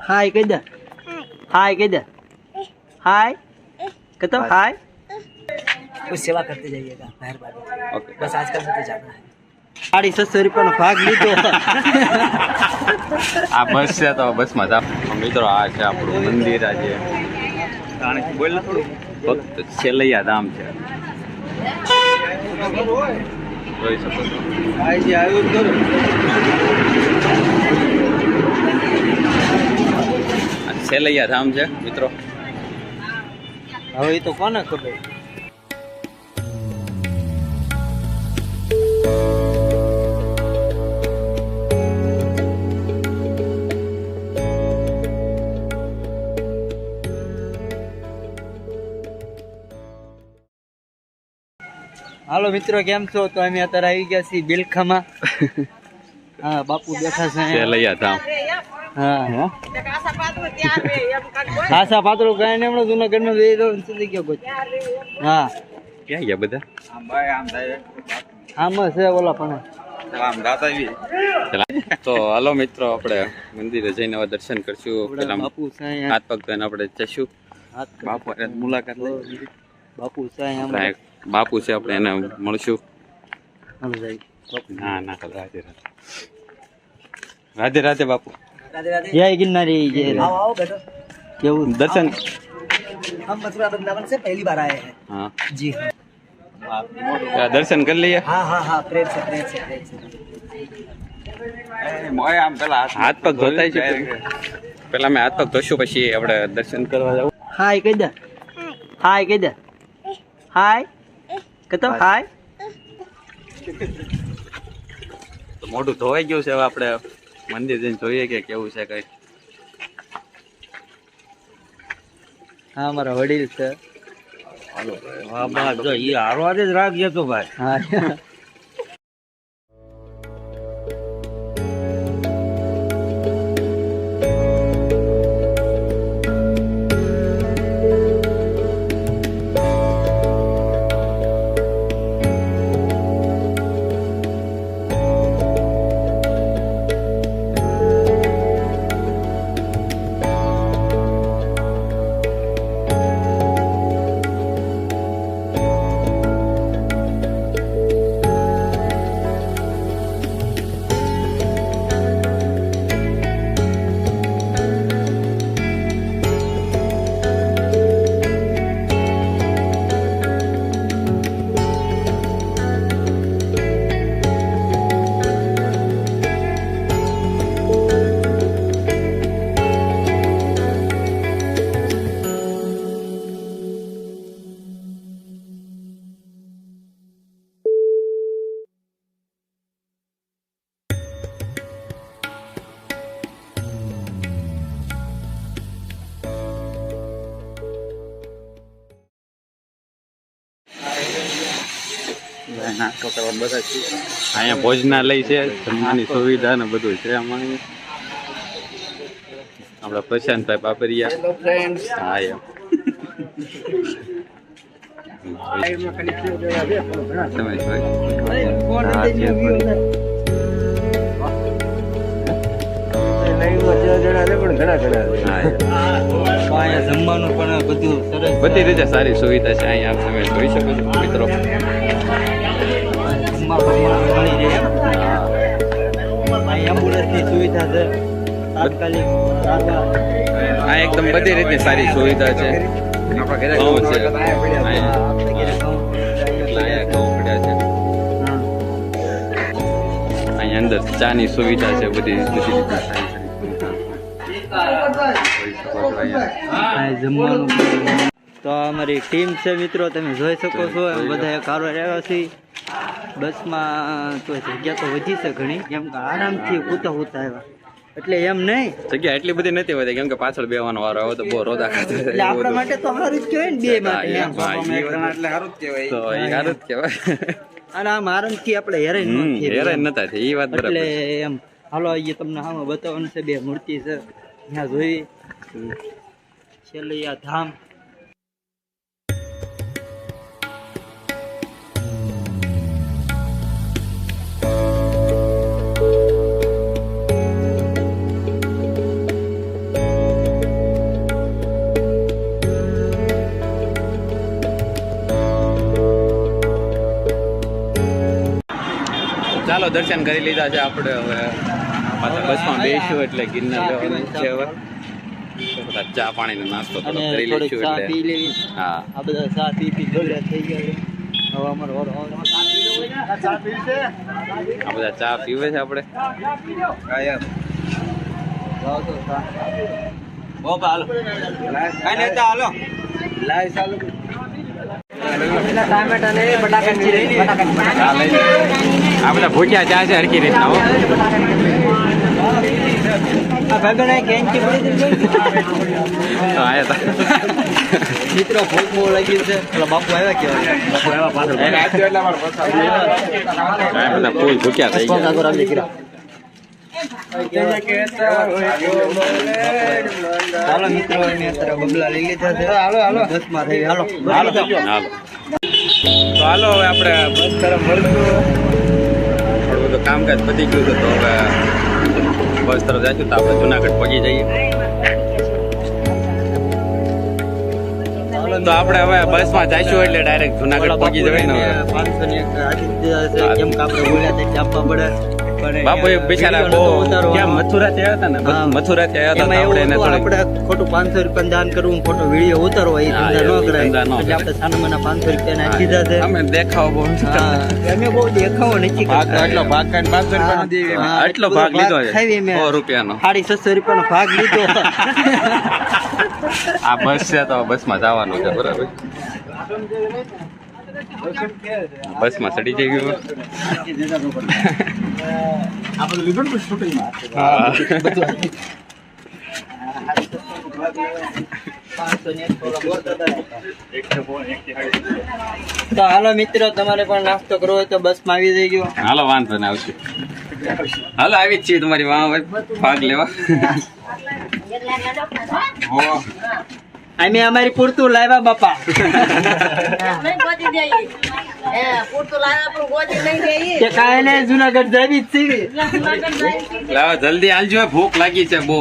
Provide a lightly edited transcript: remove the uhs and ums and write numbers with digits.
हाय कह दे, हाय कह दे, हाय कहता हाय। कुछ सेवा करते जाइएगा, मेहरबानी। ओके बस आजकल मुझे जाना है। 650 રૂપિયાનો ભાગ લીધો। આ બસ છે તો બસમાં જાવ મિત્રો। આ છે આપણું મંદિર। આજે બોલ ને થોડું ભક્ત છેલ્લૈયા ધામ છે, જોઈ શકો છો। આ છેલ્લૈયા ધામ છે મિત્રો। હવે તો કોને ખબર। હાલો મિત્રો કેમ છો? તો અમે અત્યારે આવી ગયા છીએ બિલખામાં। હા બાપુ બેઠા છે છેલ્લૈયા ધામ। હા ખાસા પાત્રો ગાય ને હમણાં જુનાગઢ માં જઈ રહ્યો ગયો કોઈ। હા ક્યાં ગયા બધા? આમાં છે ઓલા પણ। તો હાલો મિત્રો આપણે મંદિરે જઈને હવે દર્શન કરશું। પેલા બાપુ છે હાથ પગ ધોઈને આપણે જશું બાપુ મુલાકાત લઈ। બાપુ છે આપણે બાપુ છે આપણે એને મળશું। હાલો જાય ના ના રાધે રાધે રાધે રાધે બાપુ। राधे राधे। જય ગિરનારી જય। आओ आओ बैठो। કેવું દર્શન? हम मथुरा वृंदावन से पहली बार आए हैं। હા जी દર્શન કરી લઈએ। हाँ हाँ हाँ, प्रेम से प्रेम से प्रेम से। હાથ પગ ધોતાય છે પેલા મેં હાથ પગ ધોશું પછી આપણે દર્શન કરવા જવું। હાય કહી દે, હાય કહી દે, હાય કહેતો હાય। તો મોઢું ધોવાઈ ગયું છે, હવે આપણે મંદિર જઈને જોઈએ કે કેવું છે કઈ। હા મારા વડીલ છે। હા બસ જો ઈ હારવા જ રાખજે તો ભાઈ। હા નાસ્તો કરવા બધા છે અહીંયા। ભોજનાલય છે, જમવાની સુવિધા ને બધું છે આમાં। આપણા પ્રશાંતભાઈ બાબરિયા। હા એમ તમે જમવાનું પણ બધું સરસ, બધી રીતે સારી સુવિધા છે અહીંયા। તમે જોઈ શકો છો મિત્રો। એમ્બ્યુલન્સની સુવિધા છે, તાત્કાલિક આ એકદમ બધી રીતની સારી સુવિધા છે। ઘઉં છે અહીંયા ઘઉં પડ્યા છે। અહીંયા અંદર ચાની સુવિધા છે, બધી રીતની સારી જમવાનું। તો અમારી ટીમ છે મિત્રો, તમે જોઈ શકો છો બધા એક હારો રહ્યા છે બસમાં। તો જગ્યા તો વધી છે ઘણી, કેમ કે આરામથી ઉતા ઉતા આવ્યા, એટલે એમ નહીં જગ્યા એટલી બધી નથી હોતી કેમ કે પાછળ બેવાનો વારો આવે તો બહુ રોદા ખાતે। એટલે આપણા માટે તો સારું જ કહેવાય ને, બે માટે એમ। તો એ સારું જ કહેવાય। અને આમ આરામથી આપણે હેરાન ન થઈએ, હેરાન નતા થઈ, એ વાત એટલે બરાબર। એમ હાલો અહીંયા તમને સામે બતાવવાનું છે, બે મૂર્તિ છે ત્યાં જોઈ છેલ્લૈયા ધામ। દર્શન કરી લીધા છે આપણે. હવે પાછા બસમાં બેસીશું એટલે ગિરનાર લેવાનું છે. હવે બધા ચા પાણીનો નાસ્તો થોડો અને કરી થોડીક લઈશું ચા એટલે પી લેવી. હા. આ બધા ચા પી ગળ્યા થઈ ગયા છે. હવે અમારો વારો આવે. આ બધા ચા પીવે છે આપણે. લાવો તો ચા. ટામેટા ને બટાકા ચીરે ચા લઈ લે. આ બધા ભૂખ્યા ચા છે હરખી રીતના હો. આ ભાગણા કેન્ચી પડી દીધી. તો આયા તા. મિત્રો ભૂખ બહુ લાગી છે. એટલે બાપુ આવ્યા કેવાય. આ બધા ફૂલ ભૂખ્યા થઈ ગયા. ચાલો મિત્રો અમે અત્યારે બગલા લઈ લીધા છે. હાલો બસમાં થઈ હાલો. હાલો તો હાલો હવે આપણે બસ તરફ મળશું. થોડું બધું કામકાજ પતી ગયું છે તો હવે બસ તરફ જઈશું તો આપણે જુનાગઢ પહોંચી જઈએ. તો આપણે હવે બસમાં જઈશું એટલે ડાયરેક્ટ જુનાગઢ પહોંચી જવાય ને હવે. 500 ની એક આદિત્ય છે. કેમ કે આપણે બોલ્યા તે આપવા પડે. પણ બાપુ એ બિચારા બહુ ક્યાં મથુરાથી આવ્યા હતા ને હા. મથુરાથી આવ્યા હતા એમાં તો આપણે એવું એને હતું, થોડીક આપણે ખોટું 500 રૂપિયા દાન કરવું, ખોટો વિડીયો ઉતારવો એ હા, ધંધા એ ન કરાય. ધંધા ન એટલે કરાય. આપણે સાનામાના 500 રૂપિયા નાખી દીધા છે. અમે દેખાવ બહુ હા, અમે બહુ દેખાવો નથી કરતા. આટલો ભાગ કરીને 500 રૂપિયાનો દેવી હા, આટલો એટલો ભાગ લીધો છે ખાવી મેં. 100 રૂપિયાનો. 650 રૂપિયાનો ભાગ લીધો. આ બસ છે તો બસમાં જવાનું છે બરાબર. બસમાં ચડી જઈ ગયું. હા. 500 ની એક થોડા બોલતા હતા. તો હાલો મિત્રો, તમારે પણ નાસ્તો કરવો હોય તો બસમાં આવી જઈ ગયો. હાલો વાંધો ને આવશે. હાલો આવી જ છીએ તમારી વાહ ભાગ લેવા. અમે અમારી પૂરતું લાવ્યા બાપા. તે કાંઈ નહીં, જુનાગઢ જાવી જ છીએ. લાવો જલ્દી હાલજો ભૂખ લાગી છે બહુ.